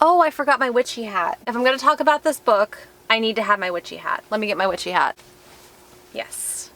Oh, I forgot my witchy hat. If I'm gonna talk about this book, I need to have my witchy hat. Let me get my witchy hat. Yes.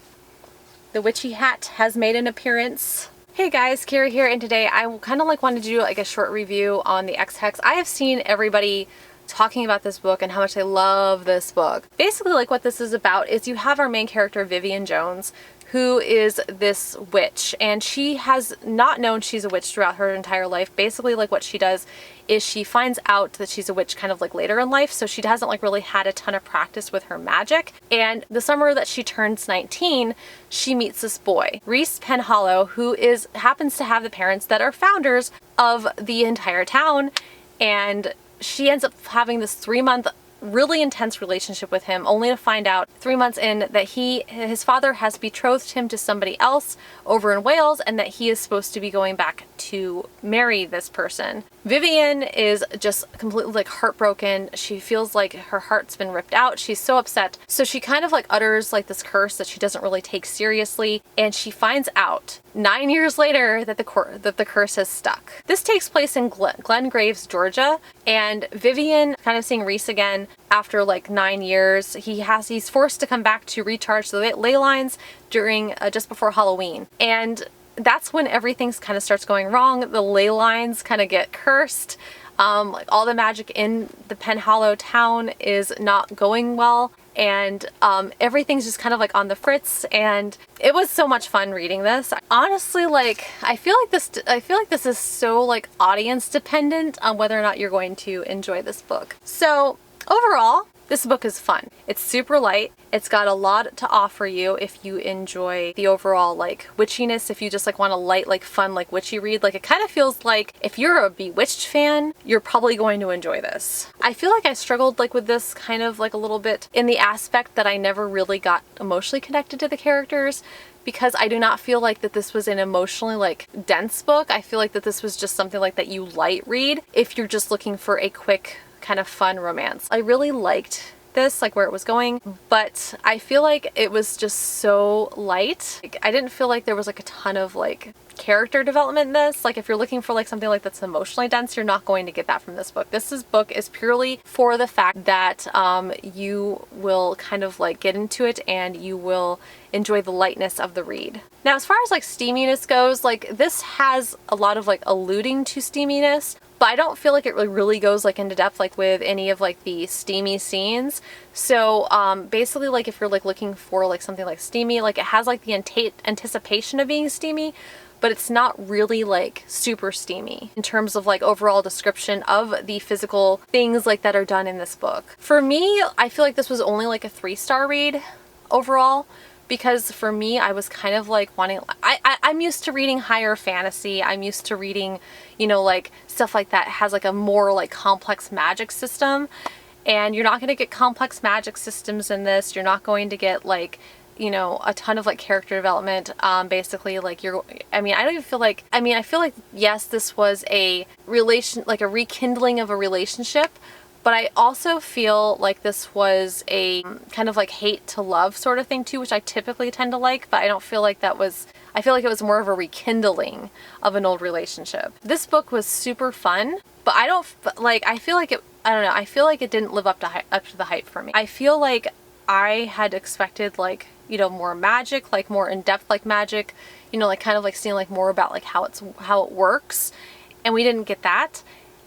The witchy hat has made an appearance. Hey guys, Kira here, and today I kind of wanted to do like a short review on the Ex Hex. I have seen everybody talking about this book and how much they love this book. Basically, like what this is about is you have our main character, Vivian Jones, who is this witch, and she has not known she's a witch throughout her entire life. Basically, like what she does is she finds out that she's a witch kind of like later in life, so she hasn't like really had a ton of practice with her magic. And the summer that she turns 19, she meets this boy, Reese Penhallow, who happens to have the parents that are founders of the entire town, and she ends up having this 3-month really intense relationship with him, only to find out 3 months in that his father has betrothed him to somebody else over in Wales, and that he is supposed to be going back to marry this person. Vivian is just completely like heartbroken. She feels like her heart's been ripped out. She's so upset. So she kind of like utters like this curse that she doesn't really take seriously, and she finds out 9 years later that the curse has stuck. This takes place in Glen Graves, Georgia, and Vivian kind of seeing Reese again after like 9 years. He's forced to come back to recharge the ley lines during just before Halloween, and that's when everything kind of starts going wrong. The ley lines kind of get cursed. Like all the magic in the Penhallow town is not going well, and everything's just kind of like on the fritz, and it was so much fun reading this. Honestly, like I feel like this is so like audience dependent on whether or not you're going to enjoy this book. So overall, this book is fun. It's super light. It's got a lot to offer you if you enjoy the overall like witchiness, if you just like want a light, like fun, like witchy read. Like it kind of feels like if you're a Bewitched fan, you're probably going to enjoy this. I feel like I struggled like with this kind of like a little bit in the aspect that I never really got emotionally connected to the characters, because I do not feel like that this was an emotionally like dense book. I feel like that this was just something like that you light read if you're just looking for a quick kind of fun romance. I really liked this, like where it was going, but I feel like it was just so light. Like, I didn't feel like there was like a ton of like character development in this. Like if you're looking for like something like that's emotionally dense, you're not going to get that from this book. This book is purely for the fact that you will kind of like get into it and you will enjoy the lightness of the read. Now, as far as like steaminess goes, like this has a lot of like alluding to steaminess, but I don't feel like it really goes like into depth like with any of like the steamy scenes. So basically, like if you're like looking for like something like steamy, like it has like the anticipation of being steamy, but it's not really like super steamy in terms of like overall description of the physical things like that are done in this book. For me, I feel like this was only like a 3-star read overall, because for me, I was kind of like wanting, I'm used to reading higher fantasy. I'm used to reading, you know, like stuff like that has like a more like complex magic system, and you're not going to get complex magic systems in this. You're not going to get like, you know, a ton of like character development. Basically like I feel like yes, this was a rekindling of a relationship, but I also feel like this was a kind of like hate to love sort of thing too, which I typically tend to like, but I don't feel like that was, I feel like it was more of a rekindling of an old relationship. This book was super fun, but I feel like it didn't live up to the hype for me. I feel like I had expected like, you know, more magic, like more in-depth like magic, you know, like kind of like seeing like more about like how it works, and we didn't get that.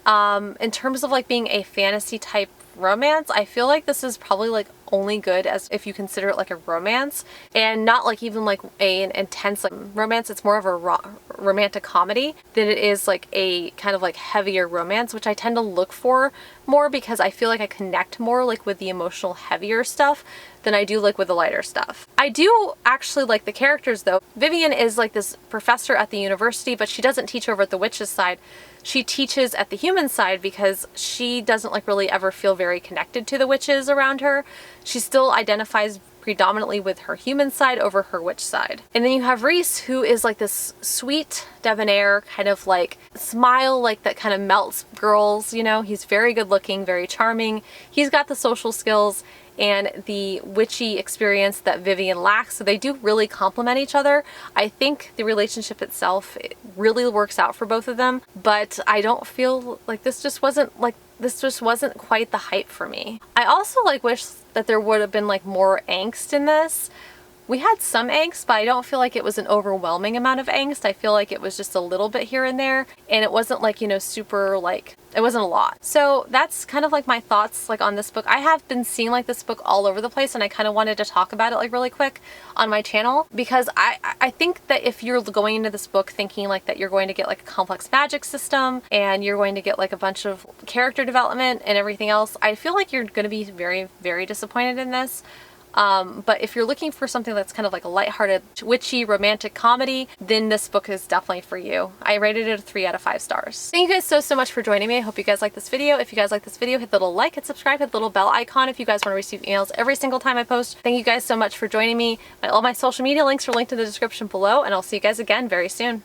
In terms of like being a fantasy type romance, I feel like this is probably like only good as if you consider it like a romance, and not like even like an intense like romance. It's more of a romantic comedy than it is like a kind of like heavier romance, which I tend to look for more because I feel like I connect more like with the emotional heavier stuff than I do like with the lighter stuff. I do actually like the characters though. Vivian is like this professor at the university, but she doesn't teach over at the witches side. She teaches at the human side because she doesn't like really ever feel very connected to the witches around her. She still identifies predominantly with her human side over her witch side. And then you have Reese, who is like this sweet, debonair, kind of like smile like that kind of melts girls, you know. He's very good looking, very charming. He's got the social skills, and the witchy experience that Vivian lacks. So they do really complement each other. I think the relationship itself, it really works out for both of them, but I don't feel like this just wasn't quite the hype for me. I also wish that there would have been more angst in this. We had some angst, but I don't feel like it was an overwhelming amount of angst. I feel like it was just a little bit here and there, and it wasn't super it wasn't a lot. So that's kind of my thoughts on this book. I have been seeing this book all over the place, and I kind of wanted to talk about it really quick on my channel, because I think that if you're going into this book thinking that you're going to get a complex magic system and you're going to get a bunch of character development and everything else, I feel like you're going to be very, very disappointed in this. But if you're looking for something that's kind of a lighthearted, witchy, romantic comedy, then this book is definitely for you. I rated it a 3 out of 5 stars. Thank you guys so much for joining me. I hope you guys like this video. If you guys like this video, hit the little like, hit subscribe, hit the little bell icon if you guys want to receive emails every single time I post. Thank you guys so much for joining me. All my social media links are linked in the description below, and I'll see you guys again very soon.